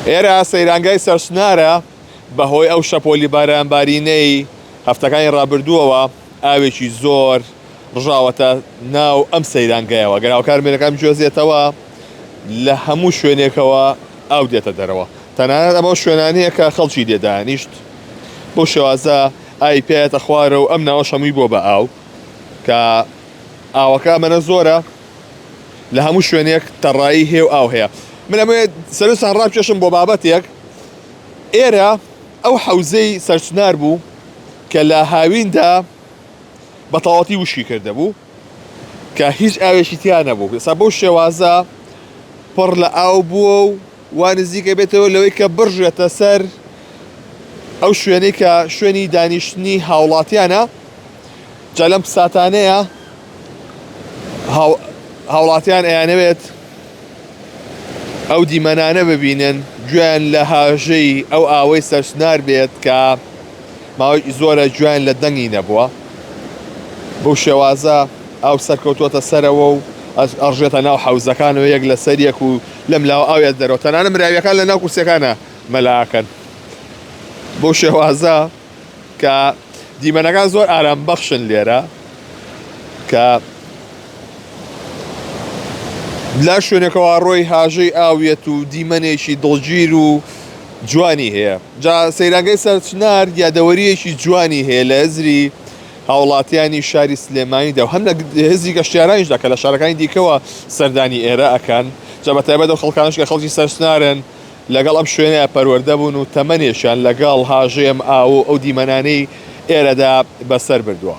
ئێرە سەیرانگای سەرسنارە بەهۆی ئەو شەپۆلی بارانبارینەی هەفتەکانی ڕابردووەوە ئاوێکی زۆر ڕژاوەتە ناو ئەم سەیرانگایەوە. گەراوکار مێرەکان جۆزێتەوە لە هەموو شوێنێکەوە ئاو دێتە دەرەوە، تەنانەت ئەمە شوێنانەیە کە خەڵکی دێدانیشت بۆ شێوازە ئای پێێتە خوارە و ئەم ناوەش هەمووی بۆ بە ئاو کە ئاوەکە ئەمەنە زۆرە لە هەموو شوێنێک تەڕایی هێو ئاو هەیە. من ئەمە سەرنجتان ڕابکێشم بۆ بابەتێک. ئێرە ئەو حەوزەی سەرسنار بوو کە لە هاویندا بە تەواوەتی وشی کرده بوو کە هیچ ئاوێکی تیا نەبوو. ئێستا بەو شێوازە پڕ لە ئاو بووە و وا نزیکە بێتەوە لەوەی کە بڕژێتە سەر ئەو شوێنەی کە شوێنی دانیشتنی هاوڵاتیانە. جا لەم ساتانەیە هاوڵاتیان ئەیانەوێت ئەو دیمەنانە ببینن گوێیان لە هاژەی ئەو ئاوەی سەرسنار بێت کە ماوەی زۆرە گوێیان لە دەنگی نەبووە. بەو شێوازە ئاو سەرکەوتووەتە سەرەوە و ئەڕژێتە ناو حەوزەکانەوە یەک لە سەریەک و لەم لاوە ئاوێت دەرەوە. تەنانەت مراویەکان لە ناو کورسیەکانە مەلاکەن. بۆ شێوازە کە دیمەنەکان زۆر ئارامبەخشن لێرە کە لا شوێنێکەوە ڕۆی هاژەی ئاوێت و دیمەنێکی دڵگیر و جوانی هەیە. جا سەیرانگای سەرسنار یادەوەریەکی جوانی هەیە لە هێزری هاوڵاتیانی شاری سلێمانیدا و هەم لە هێزری گەشتیارانیشدا کە لە شارەکانی دیکەوە سەردانی ئێرە ئەکەن. جا بەتایبەت ئەو خەڵکانش کە خەڵکی سەرسنارن لەگەڵ ئەم شوێنەیە پەروەردە بوون و تەمەنێشیان لەگەڵ هاژەی ئەم ئاو و ئەو دیمەنانەی ئێرەدا بەسەر بردووە.